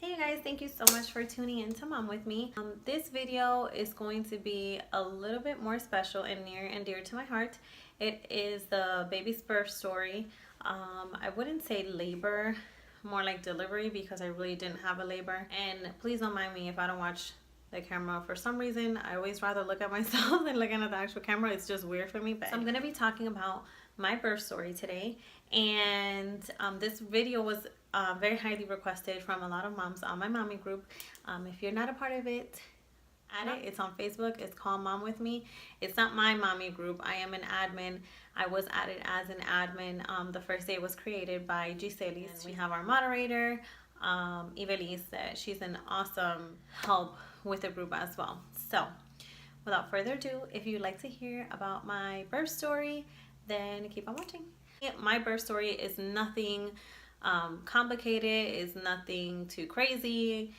Hey you guys, thank you so much for tuning in to Mom With Me. This video is going to be a little bit more special and near and dear to my heart. It is the baby's birth story. I wouldn't say labor, more like delivery, because I really didn't have a labor. And please don't mind me if I don't watch the camera. For some reason, I always rather look at myself than looking at the actual camera. It's just weird for me. But so I'm going to be talking about my birth story today. And this video was very highly requested from a lot of moms on my mommy group. If you're not a part of it, add it. It's on Facebook. It's called Mom With Me. It's not my mommy group. I am an admin. I was added as an admin. The first day was created by jist. We have our moderator, Ivelisse. She's an awesome help with the group as well. So without further ado, if you'd like to hear about my birth story, then keep on watching. My birth story is nothing complicated, is nothing too crazy.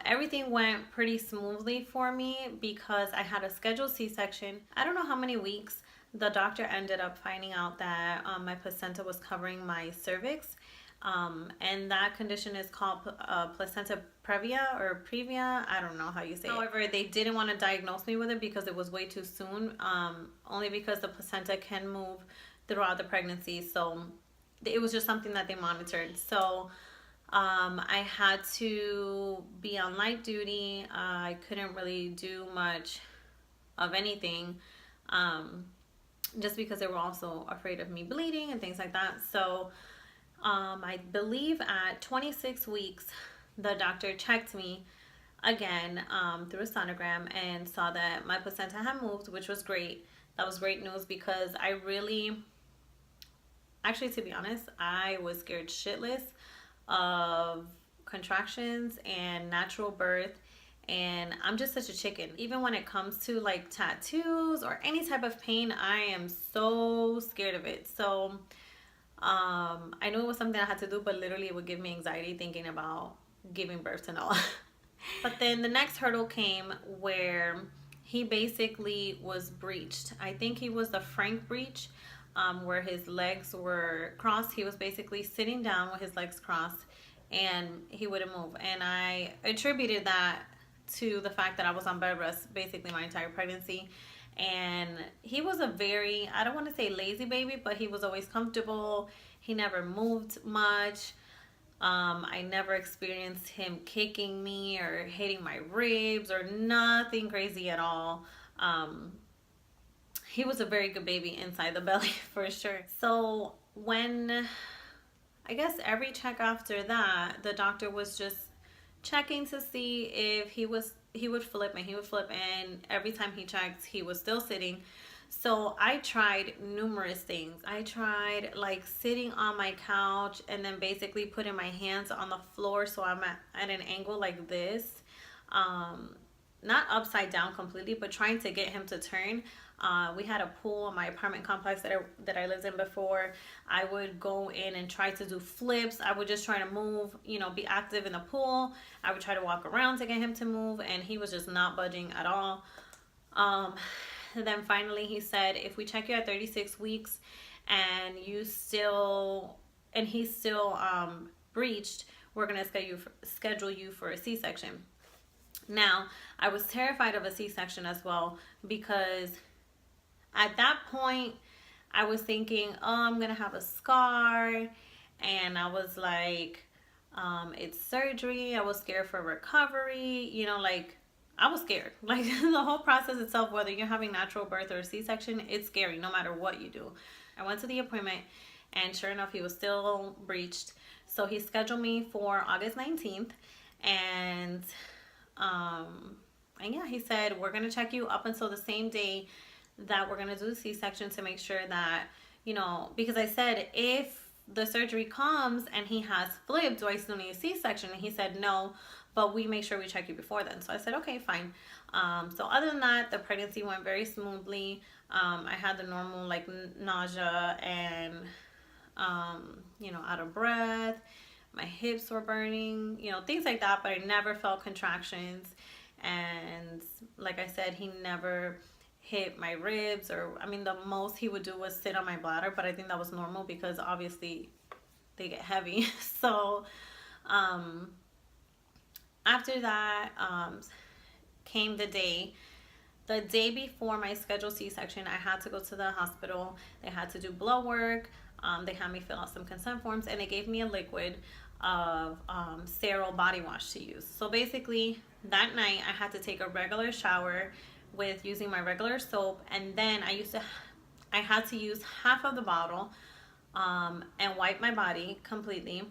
Everything went pretty smoothly for me because I had a scheduled C-section. I don't know how many weeks. The doctor ended up finding out that my placenta was covering my cervix, and that condition is called placenta previa or previa. I don't know how you say it. However, they didn't want to diagnose me with it because it was way too soon, only because the placenta can move throughout the pregnancy. So it was just something that they monitored. So I had to be on light duty. I couldn't really do much of anything, just because they were also afraid of me bleeding and things like that. So I believe at 26 weeks, the doctor checked me again through a sonogram and saw that my placenta had moved, which was great. That was great news because I really, actually, to be honest, I was scared shitless of contractions and natural birth. And I'm just such a chicken. Even when it comes to like tattoos or any type of pain, I am so scared of it. So I knew it was something I had to do, but literally it would give me anxiety thinking about giving birth and all. But then the next hurdle came where he basically was breached. I think he was the Frank breach, where his legs were crossed. He was basically sitting down with his legs crossed and he wouldn't move. And I attributed that to the fact that I was on bed rest basically my entire pregnancy. And he was a very, I don't want to say lazy baby, but he was always comfortable. He never moved much. I never experienced him kicking me or hitting my ribs or nothing crazy at all. He was a very good baby inside the belly for sure. So when, I guess every check after that, the doctor was just checking to see if he would flip and every time he checked, he was still sitting. So I tried numerous things. I tried like sitting on my couch and then basically putting my hands on the floor so I'm at an angle like this. Not upside down completely, but trying to get him to turn. We had a pool in my apartment complex that I lived in before. I would go in and try to do flips. I would just try to move, be active in the pool. I would try to walk around to get him to move, and he was just not budging at all. And then finally he said, if we check you at 36 weeks and he's still breached, we're going to schedule you for a C-section. Now, I was terrified of a C-section as well because at that point, I was thinking, oh, I'm going to have a scar. And I was like, it's surgery. I was scared for recovery. I was scared. Like the whole process itself, whether you're having natural birth or a C-section, it's scary no matter what you do. I went to the appointment and sure enough, he was still breached. So he scheduled me for August 19th. And yeah, he said, we're going to check you up until the same day that we're going to do the C-section to make sure that, because I said, if the surgery comes and he has flipped, do I still need a C-section? And he said, no, but we make sure we check you before then. So I said, okay, fine. So other than that, the pregnancy went very smoothly. I had the normal like nausea and, out of breath. My hips were burning, things like that, but I never felt contractions. And like I said, he never hit my ribs, or the most he would do was sit on my bladder, but I think that was normal because obviously they get heavy. So after that, came the day before my scheduled C-section. I had to go to the hospital. They had to do blood work. They had me fill out some consent forms, and they gave me a liquid of sterile body wash to use. So basically, that night I had to take a regular shower with using my regular soap, and then I had to use half of the bottle and wipe my body completely.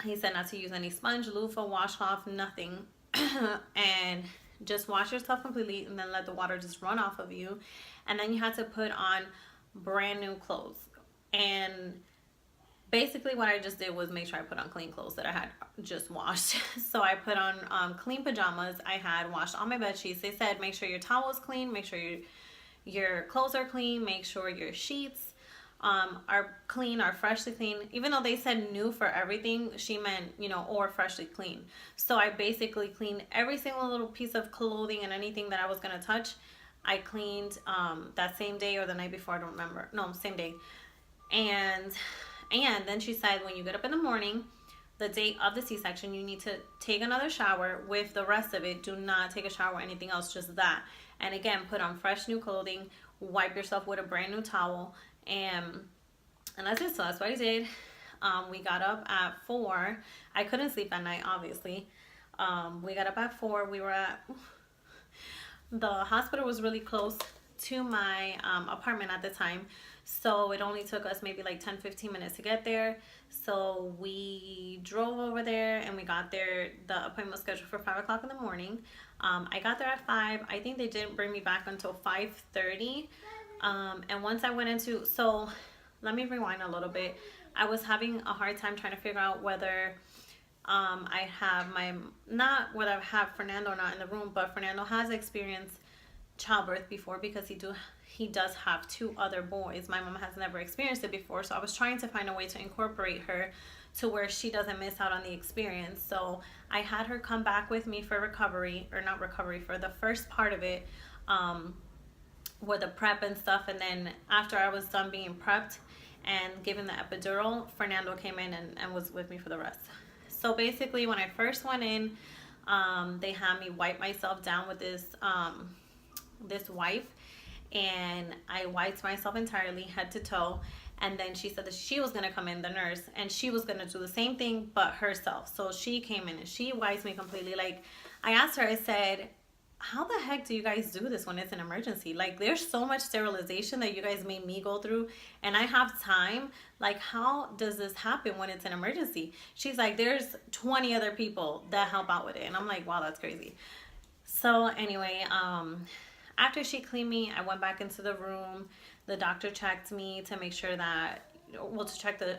He said not to use any sponge, loofah, washcloth, nothing, and just wash yourself completely, and then let the water just run off of you. And then you had to put on brand new clothes. And basically what I just did was make sure I put on clean clothes that I had just washed. So I put on clean pajamas. I had washed all my bed sheets. They said make sure your towel is clean, make sure your clothes are clean, make sure your sheets are clean, are freshly clean. Even though they said new for everything, she meant, or freshly clean. So I basically cleaned every single little piece of clothing and anything that I was going to touch. I cleaned that same day or the night before, I don't remember. No, same day. And then she said when you get up in the morning, the day of the C-section, you need to take another shower with the rest of it. Do not take a shower or anything else, just that. And again, put on fresh new clothing, wipe yourself with a brand new towel, and that's it. So that's what I did. We got up at 4. I couldn't sleep at night, obviously. We got up at 4. We were at the hospital was really close to my apartment at the time, so it only took us maybe like 10-15 minutes to get there. So we drove over there and we got there. The appointment was scheduled for 5 o'clock in the morning. I got there at 5. I think they didn't bring me back until 5:30. And once I went into, so let me rewind a little bit. I was having a hard time trying to figure out whether I have not whether I have Fernando or not in the room, but Fernando has experienced childbirth before because he does have 2 other boys. My mom has never experienced it before, so I was trying to find a way to incorporate her to where she doesn't miss out on the experience. So I had her come back with me for recovery, or not recovery, for the first part of it, with the prep and stuff. And then after I was done being prepped and given the epidural, Fernando came in and was with me for the rest. So basically when I first went in, they had me wipe myself down with this wipe, and I wiped myself entirely head to toe. And then she said that she was going to come in, the nurse, and she was going to do the same thing but herself. So she came in and she wipes me completely. Like, I asked her, I said, how the heck do you guys do this when it's an emergency? Like, there's so much sterilization that you guys made me go through, and I have time. Like, how does this happen when it's an emergency? She's like, there's 20 other people that help out with it. And I'm like, wow, that's crazy. So anyway, after she cleaned me, I went back into the room. The doctor checked me to make sure that, to check the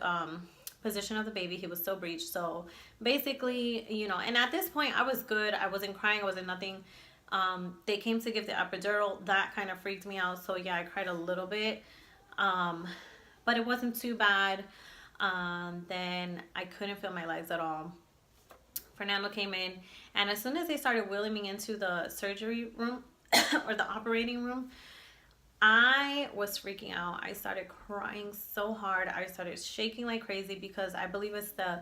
position of the baby. He was still breached. So basically, and at this point I was good. I wasn't crying. I wasn't nothing. They came to give the epidural. That kind of freaked me out. So yeah, I cried a little bit. But it wasn't too bad. Then I couldn't feel my legs at all. Fernando came in, and as soon as they started wheeling me into the surgery room or the operating room, I was freaking out. I started crying so hard. I started shaking like crazy because I believe it's the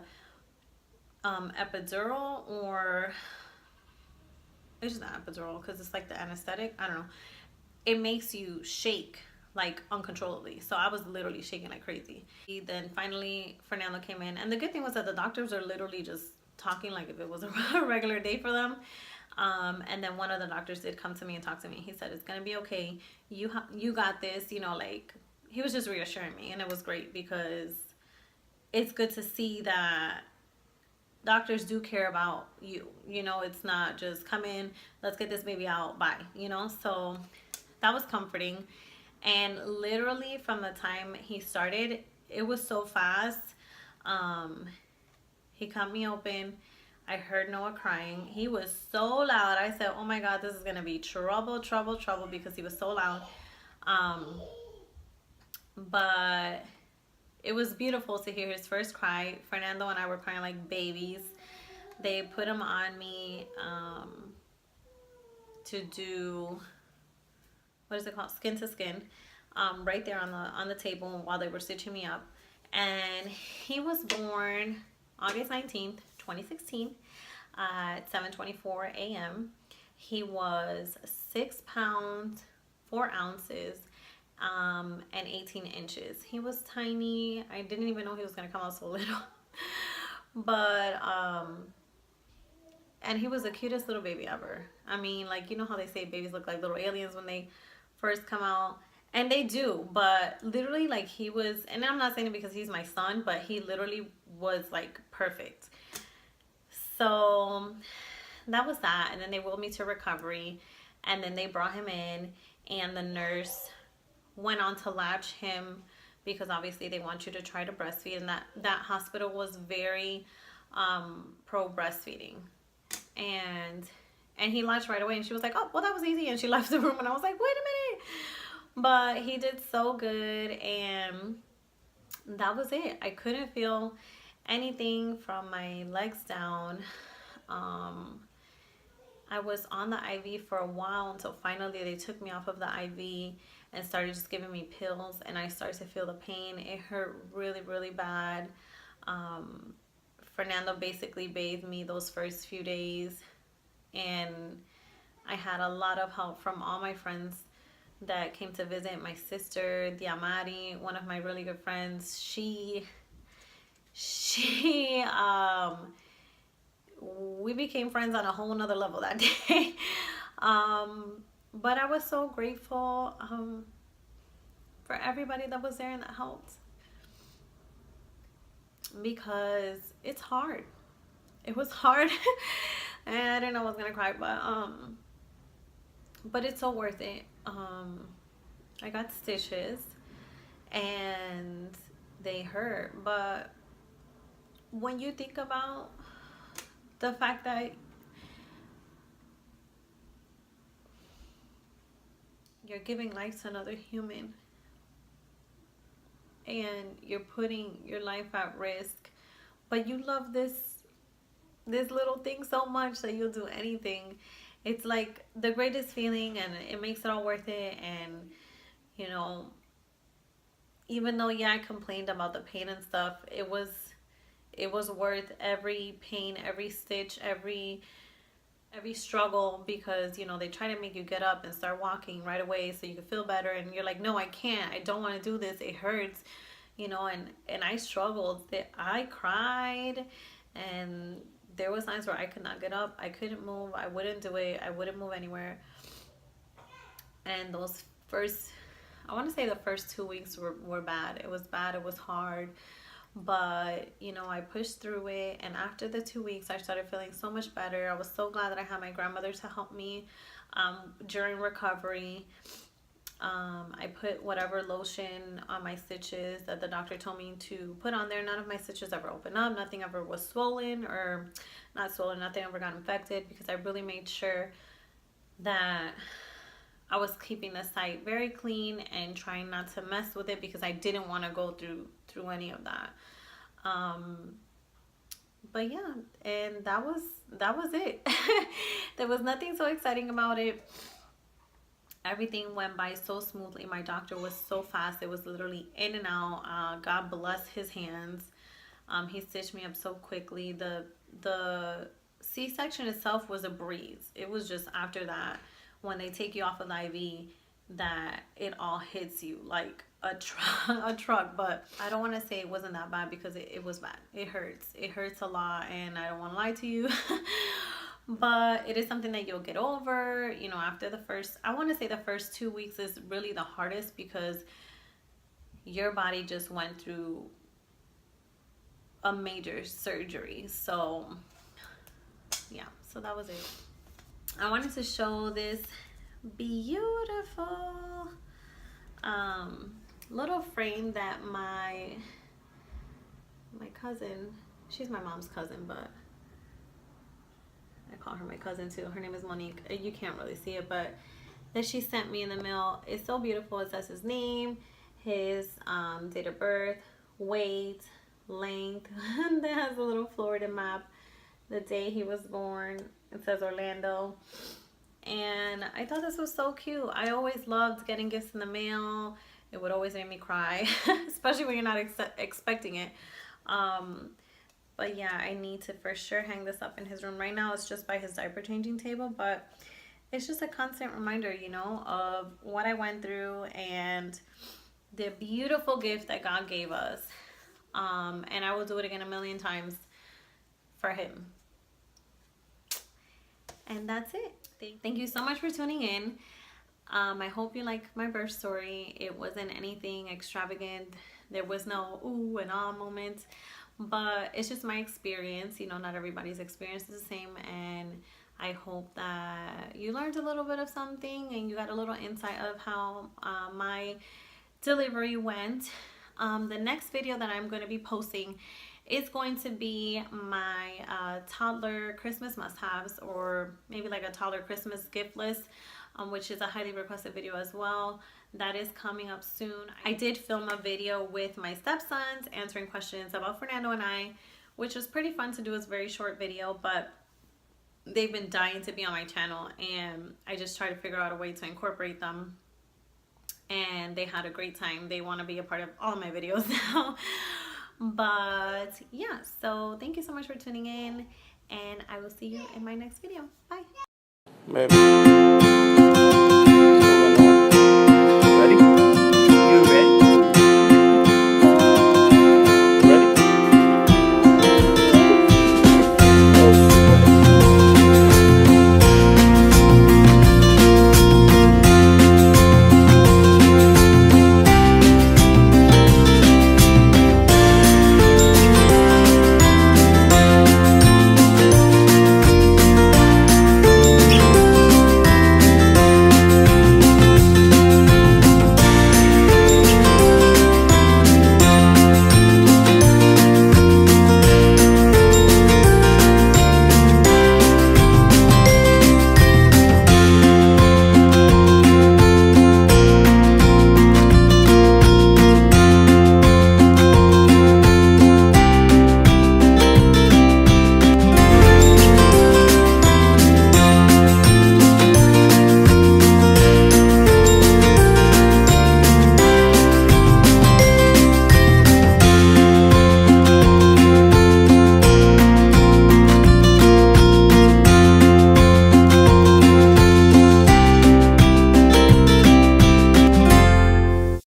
epidural, or it's just not epidural because it's like the anesthetic. I don't know. It makes you shake like uncontrollably. So I was literally shaking like crazy. Then finally Fernando came in, and the good thing was that the doctors are literally just talking like if it was a regular day for them. And then one of the doctors did come to me and talk to me. He said, it's gonna be okay. You got this, like, he was just reassuring me, and it was great because it's good to see that doctors do care about you. It's not just come in, let's get this baby out, bye, so that was comforting. And literally from the time he started, it was so fast. He cut me open. I heard Noah crying. He was so loud. I said, oh my God, this is going to be trouble, trouble, trouble, because he was so loud. But it was beautiful to hear his first cry. Fernando and I were crying like babies. They put him on me to do, what is it called? Skin to skin, right there on the table while they were stitching me up. And he was born August 19th, 2016. at 7:24 a.m. He was 6 pounds 4 ounces and 18 inches. He was tiny. I didn't even know he was gonna come out so little. But and he was the cutest little baby ever. I mean, like, you know how they say babies look like little aliens when they first come out, and they do, but literally, like, he was, and I'm not saying it because he's my son, but he literally was like perfect. So that was that. And then they wheeled me to recovery, and then they brought him in, and the nurse went on to latch him because obviously they want you to try to breastfeed, and that hospital was very pro breastfeeding. And he latched right away, and she was like, oh, well, that was easy, and she left the room, and I was like, wait a minute. But he did so good, and that was it. I couldn't feel anything from my legs down. I was on the IV for a while until finally they took me off of the IV and started just giving me pills, and I started to feel the pain. It hurt really, really bad. Fernando basically bathed me those first few days, and I had a lot of help from all my friends that came to visit. My sister, Diamari, one of my really good friends, we became friends on a whole nother level that day. But I was so grateful for everybody that was there and that helped, because it's hard. It was hard. And I didn't know I was gonna cry, but it's so worth it. I got stitches and they hurt, but when you think about the fact that you're giving life to another human and you're putting your life at risk, but you love this little thing so much that you'll do anything, it's like the greatest feeling, and it makes it all worth it. And you know, even though, yeah, I complained about the pain and stuff, it was worth every pain, every stitch, every struggle, because you know they try to make you get up and start walking right away so you can feel better, and you're like, no, I can't, I don't want to do this, it hurts, you know. And I struggled. I cried, and there was times where I could not get up, I couldn't move, I wouldn't do it, I wouldn't move anywhere. And those first, I want to say the first 2 weeks were bad. It was bad, it was hard. But you know, I pushed through it, and after the 2 weeks I started feeling so much better. I was so glad that I had my grandmother to help me during recovery. I put whatever lotion on my stitches that the doctor told me to put on there. None of my stitches ever opened up, nothing ever was swollen, or not swollen, nothing ever got infected, because I really made sure that I was keeping the site very clean and trying not to mess with it, because I didn't want to go through any of that. But yeah, and that was it. There was nothing so exciting about it. Everything went by so smoothly. My doctor was so fast. It was literally in and out. God bless his hands. He stitched me up so quickly. The C-section itself was a breeze. It was just after that, when they take you off of the IV, that it all hits you like a truck. But I don't want to say it wasn't that bad, because it was bad. It hurts a lot, and I don't want to lie to you. But it is something that you'll get over, you know. After the first, I want to say the first 2 weeks is really the hardest, because your body just went through a major surgery. So yeah, so that was it. I wanted to show this beautiful little frame that my cousin, she's my mom's cousin, but I call her my cousin too. Her name is Monique. You can't really see it, but that she sent me in the mail. It's so beautiful. It says his name, his date of birth, weight, length. That has a little Florida map, the day he was born. It says Orlando. And I thought this was so cute. I always loved getting gifts in the mail. It would always make me cry, especially when you're not expecting it. But yeah, I need to for sure hang this up in his room. Right now it's just by his diaper changing table, but it's just a constant reminder, you know, of what I went through and the beautiful gift that God gave us. And I will do it again a million times for him. And that's it. Thank you so much for tuning in. I hope you like my birth story. It wasn't anything extravagant. There was no ooh and ah moments, but it's just my experience. You know, not everybody's experience is the same, and I hope that you learned a little bit of something and you got a little insight of how my delivery went. The next video that I'm going to be posting is going to be my toddler Christmas must-haves, or maybe like a toddler Christmas gift list, which is a highly requested video as well. That is coming up soon. I did film a video with my stepsons answering questions about Fernando and I, which was pretty fun to do. It's a very short video, but they've been dying to be on my channel, and I just try to figure out a way to incorporate them, and they had a great time. They want to be a part of all my videos now. But yeah, so thank you so much for tuning in, and I will see you in my next video. Bye. Maybe.